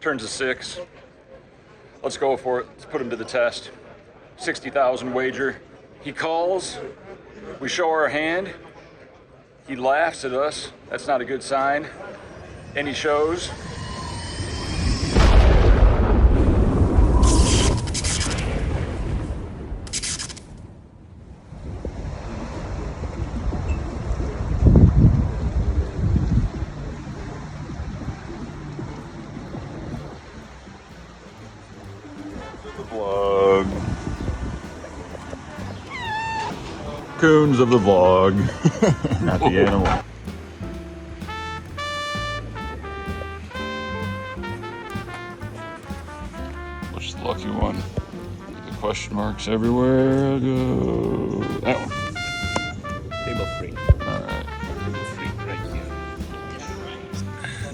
Turns a 6. Let's go for it. Let's put him to the test. 60,000 wager. He calls. We show our hand. He laughs at us. That's not a good sign. And he shows. Vlog. Coons of the vlog. Not the animal. Which the lucky one? The question marks everywhere. Go. That one. Table 3. Alright. Table 3 right here.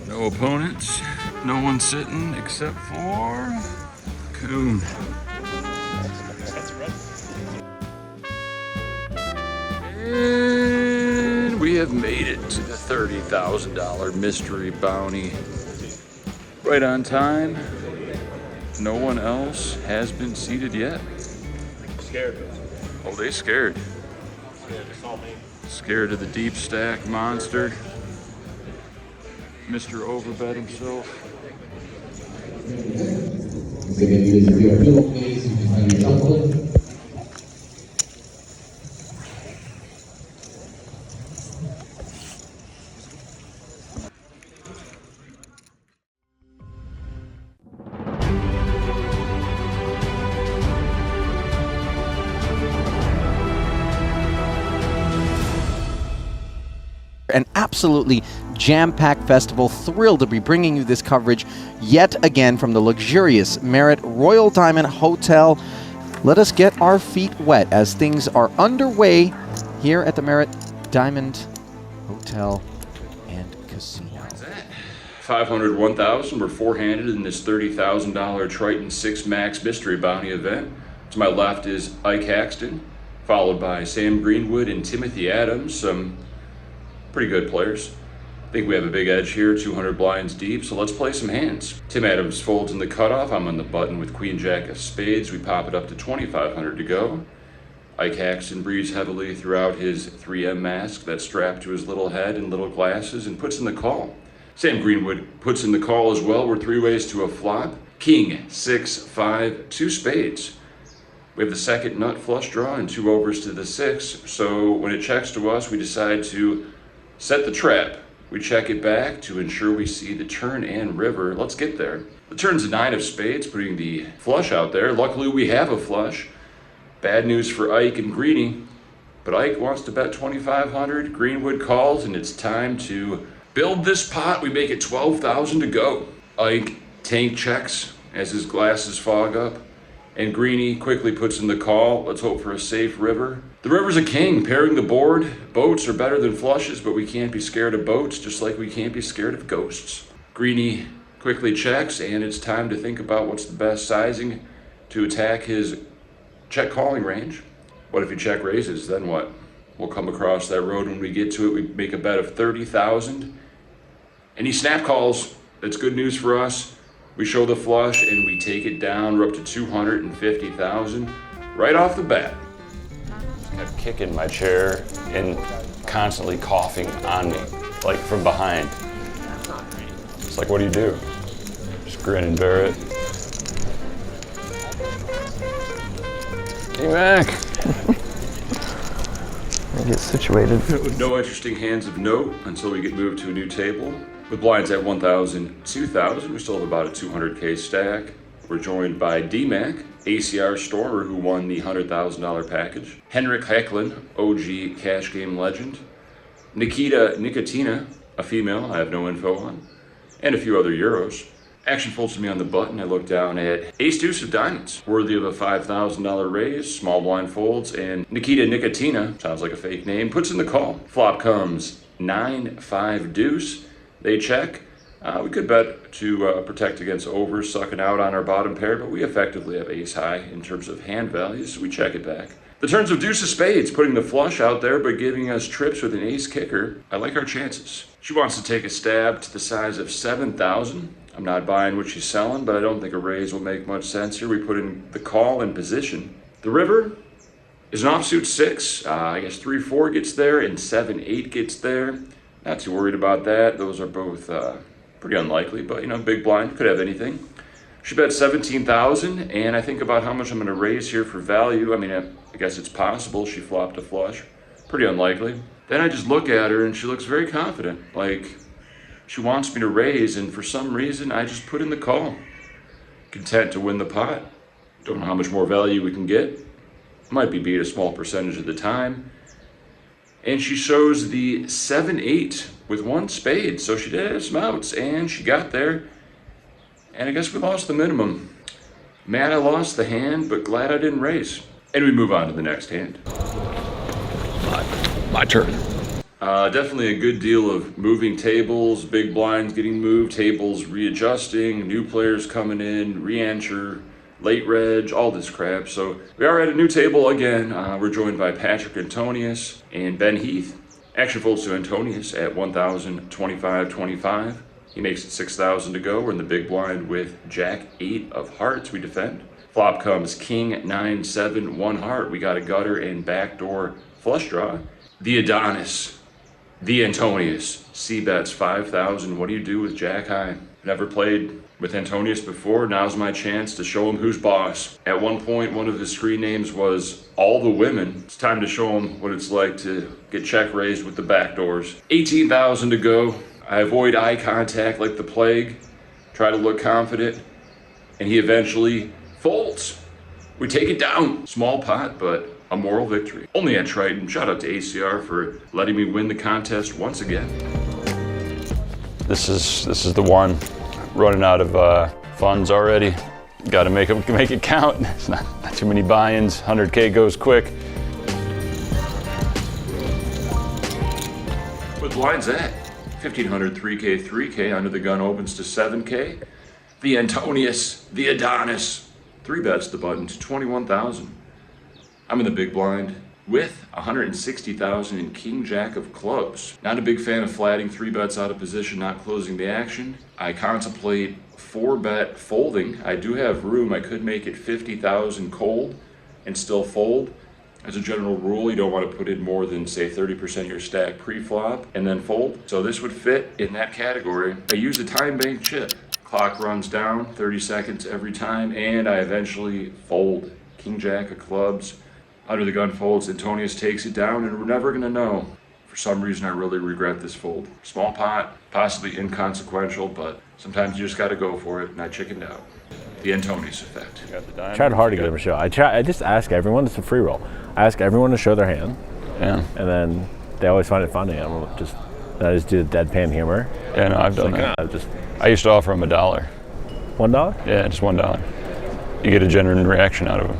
No opponents. No one sitting except for Coon. That's right. And we have made it to the $30,000 mystery bounty. Right on time. No one else has been seated yet. Scared. Oh, they scared. Scared. It's all me. Scared of the deep stack monster. Mr. Overbet himself. An absolutely jam-packed festival. Thrilled to be bringing you this coverage yet again from the luxurious Marriott Royal Diamond Hotel. Let us get our feet wet as things are underway here at the Marriott Diamond Hotel and Casino. 500, 1,000. We're four-handed in this $30,000 Triton 6 Max Mystery Bounty event. To my left is Ike Haxton, followed by Sam Greenwood and Timothy Adams, some pretty good players. I think we have a big edge here, 200 blinds deep, so let's play some hands. Tim Adams folds in the cutoff. I'm on the button with Queen Jack of Spades. We pop it up to 2,500 to go. Ike Haxton breathes heavily throughout his 3M mask that's strapped to his little head and little glasses and puts in the call. Sam Greenwood puts in the call as well. We're 3 ways to a flop. King, 6, 5, 2 spades. We have the second nut flush draw and 2 overs to the 6, so when it checks to us, we decide to set the trap. We check it back to ensure we see the turn and river. Let's get there. The turn's a 9 of spades, putting the flush out there. Luckily, we have a flush. Bad news for Ike and Greeny, but Ike wants to bet 2,500. Greenwood calls, and it's time to build this pot. We make it 12,000 to go. Ike tank checks as his glasses fog up, and Greeny quickly puts in the call. Let's hope for a safe river. The river's a king, pairing the board. Boats are better than flushes, but we can't be scared of boats, just like we can't be scared of ghosts. Greeny quickly checks, and it's time to think about what's the best sizing to attack his check calling range. What if he check raises? Then what? We'll come across that road when we get to it. We make a bet of 30,000, and he snap calls. That's good news for us. We show the flush, and we take it down. We're up to 250,000 right off the bat. Kept kicking my chair and constantly coughing on me, like from behind. It's like, what do you do? Just grin and bear it. Hey, Mac. Get situated. No interesting hands of note until we get moved to a new table. With blinds at 1,000, 2,000, we still have about a 200K stack. We're joined by D-Mac, ACR Stormer, who won the $100,000 package. Henrik Hecklin, OG cash game legend. Nikita Nicotina, a female I have no info on. And a few other Euros. Action folds to me on the button. I look down at Ace Deuce of Diamonds, worthy of a $5,000 raise. Small blind folds, and Nikita Nicotina, sounds like a fake name, puts in the call. Flop comes 9, 5 deuce. They check. We could bet to protect against overs sucking out on our bottom pair, but we effectively have ace high in terms of hand values, so we check it back. The turns of deuce of spades, putting the flush out there, but giving us trips with an ace kicker. I like our chances. She wants to take a stab to the size of 7,000. I'm not buying what she's selling, but I don't think a raise will make much sense here. We put in the call in position. The river is an offsuit 6. I guess 3-4 gets there and 7-8 gets there. Not too worried about that. Those are both pretty unlikely, but you know, big blind could have anything. She bet 17,000, and I think about how much I'm going to raise here for value. I mean, I guess it's possible. She flopped a flush. Pretty unlikely. Then I just look at her, and she looks very confident. Like, she wants me to raise, and for some reason, I just put in the call. Content to win the pot. Don't know how much more value we can get. Might be beat a small percentage of the time. And she shows the 7-8 with 1 spade. So she did have some outs, and she got there. And I guess we lost the minimum. Mad I lost the hand, but glad I didn't raise. And we move on to the next hand. My turn. Definitely a good deal of moving tables, big blinds getting moved, tables readjusting, new players coming in, re-enter, late reg, all this crap. So we are at a new table again. We're joined by Patrick Antonius and Ben Heath. Action folds to Antonius at 1,025.25. He makes it 6,000 to go. We're in the big blind with Jack 8 of hearts. We defend. Flop comes King 9-7 1 heart. We got a gutter and backdoor flush draw. The Adonis, the Antonius, C bets 5,000. What do you do with Jack high? Never played with Antonius before. Now's my chance to show him who's boss. At one point, one of his screen names was All the Women. It's time to show him what it's like to get check raised with the backdoors. 18,000 to go. I avoid eye contact like the plague. Try to look confident. And he eventually folds. We take it down. Small pot, but a moral victory. Only at Triton. Shout out to ACR for letting me win the contest once again. This is the one. Running out of funds already. Got to make it count. It's not too many buy-ins. 100K goes quick. What blinds at? 1,500, 3K, 3K. Under the gun opens to 7K. The Antonius, the Adonis. 3 bets the button to 21,000. I'm in the big blind with 160,000 in King Jack of clubs. Not a big fan of flatting 3 bets out of position, not closing the action. I contemplate 4 bet folding. I do have room. I could make it 50,000 cold and still fold. As a general rule, you don't want to put in more than, say, 30% of your stack pre-flop and then fold. So this would fit in that category. I use a time bank chip. Clock runs down 30 seconds every time, and I eventually fold. King Jack of clubs. Under the gun folds, Antonius takes it down, and we're never gonna know. For some reason, I really regret this fold. Small pot, possibly inconsequential, but sometimes you just gotta go for it, and I chickened out. The Antonius effect. I tried hard to get him a show. I just ask everyone, it's a free roll. I ask everyone to show their hand. Yeah. And then they always find it funny. I just do the deadpan humor. Yeah, no, I've done that. I used to offer him $1. $1? Yeah, just $1. You get a genuine reaction out of him.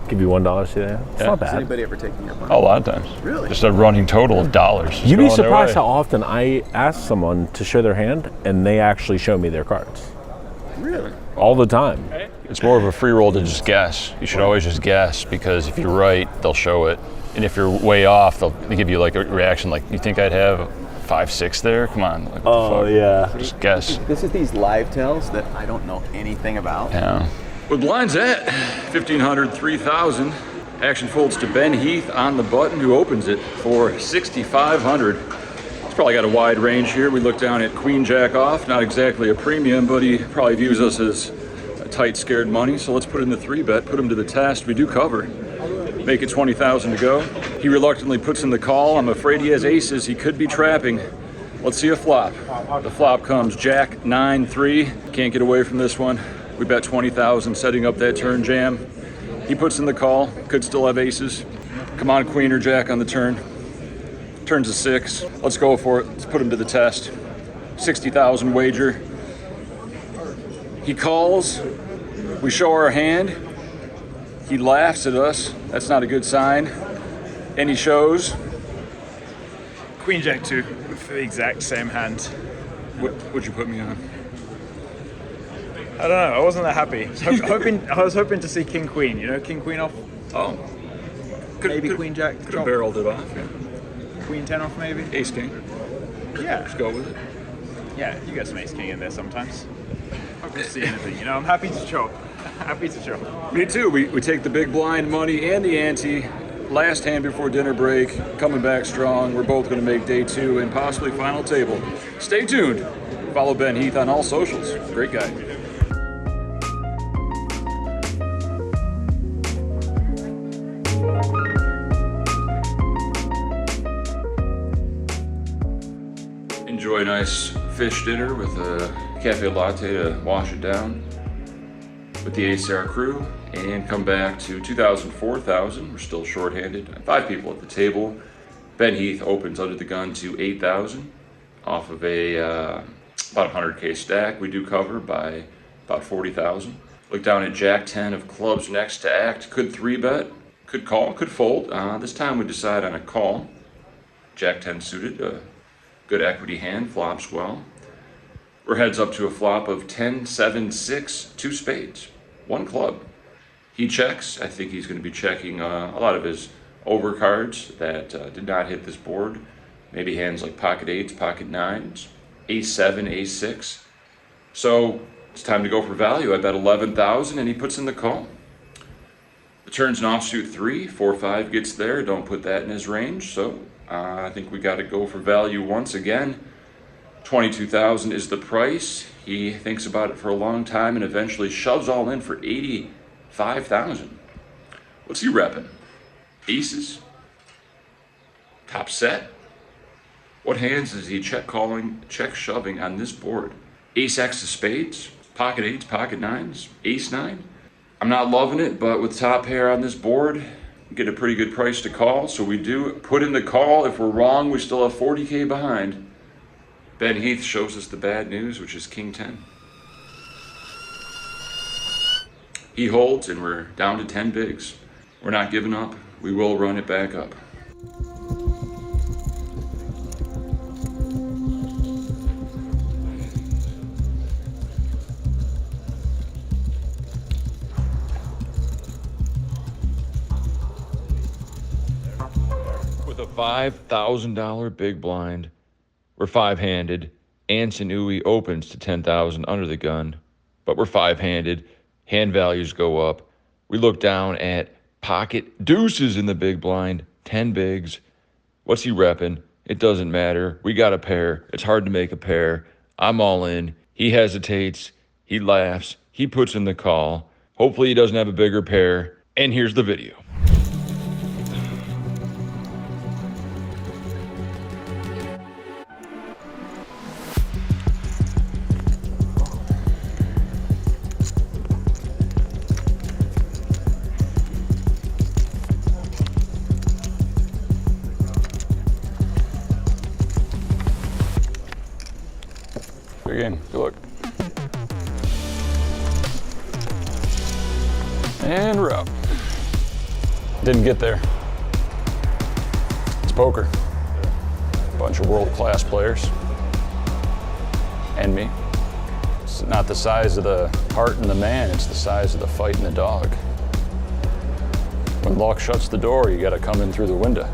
Give you $1 to that? It's not bad. Has anybody ever taken your money? A lot of times. Really? Just a running total of dollars. You'd be going their surprised way. how often I ask someone to show their hand and they actually show me their cards. Really? All the time. It's more of a free roll to just guess. You should always just guess, because if you're right, they'll show it. And if you're way off, they'll give you like a reaction like, you think I'd have 5-6 there? Come on. Like, what the fuck? Yeah. Just guess. This is these live tells that I don't know anything about. Yeah. With blinds at 1,500, 3,000. Action folds to Ben Heath on the button, who opens it for 6,500. He's probably got a wide range here. We look down at Queen Jack off, not exactly a premium, but he probably views us as a tight, scared money. So let's put in the 3-bet, put him to the test. We do cover. Make it 20,000 to go. He reluctantly puts in the call. I'm afraid he has aces. He could be trapping. Let's see a flop. The flop comes Jack 9-3. Can't get away from this one. We bet 20,000, setting up that turn jam. He puts in the call. Could still have aces. Come on, Queen or Jack on the turn. Turns a 6. Let's go for it. Let's put him to the test. 60,000 wager. He calls. We show our hand. He laughs at us. That's not a good sign. And he shows. Queen Jack 2 for the exact same hand. What'd you put me on? I don't know. I wasn't that happy. I was hoping to see King Queen. You know, King Queen off. Oh. Maybe Queen Jack. Could have barreled it off. Yeah. Queen 10 off maybe. Ace King. Yeah. Let's go with it. Yeah. You get some Ace King in there sometimes. Not gonna see anything. You know, I'm happy to chop. Happy to chop. Me too. We take the big blind money and the ante. Last hand before dinner break, coming back strong. We're both going to make day 2 and possibly final table. Stay tuned. Follow Ben Heath on all socials. Great guy. Enjoy a nice fish dinner with a cafe latte to wash it down with the ACR crew, and come back to 2,000, 4,000. We're still shorthanded. 5 people at the table. Ben Heath opens under the gun to 8,000 off of a about 100K stack. We do cover by about 40,000. Look down at Jack 10 of clubs next to act. Could 3-bet, could call, could fold. This time we decide on a call. Jack 10 suited, a good equity hand, flops well. We're heads up to a flop of 10, 7, 6, 2 spades, 1 club. He checks. I think he's going to be checking a lot of his overcards that did not hit this board. Maybe hands like pocket 8s, pocket 9s, ace 7, ace 6. So it's time to go for value. I bet 11,000 and he puts in the call. The turn's an offsuit 3, 4-5 gets there. Don't put that in his range. So I think we got to go for value once again. 22,000 is the price. He thinks about it for a long time and eventually shoves all in for 85,000. What's he repping? Aces? Top set? What hands is he check calling, check shoving on this board? Ace X of spades, pocket 8s, pocket 9s, ace 9? I'm not loving it, but with top pair on this board, we get a pretty good price to call, so we do put in the call. If we're wrong, we still have 40K behind. Ben Heath shows us the bad news, which is King 10. He holds, and we're down to 10 bigs. We're not giving up. We will run it back up. With a $5,000 big blind, we're 5-handed. Antonui opens to 10,000 under the gun, but we're 5-handed. Hand values go up. We look down at pocket deuces in the big blind, 10 bigs. What's he repping? It doesn't matter. We got a pair. It's hard to make a pair. I'm all in. He hesitates. He laughs. He puts in the call. Hopefully he doesn't have a bigger pair. And here's the video. Good game. Good luck. And we're up. Didn't get there. It's poker. Bunch of world-class players. And me. It's not the size of the heart in the man, it's the size of the fight in the dog. When luck shuts the door, you gotta come in through the window.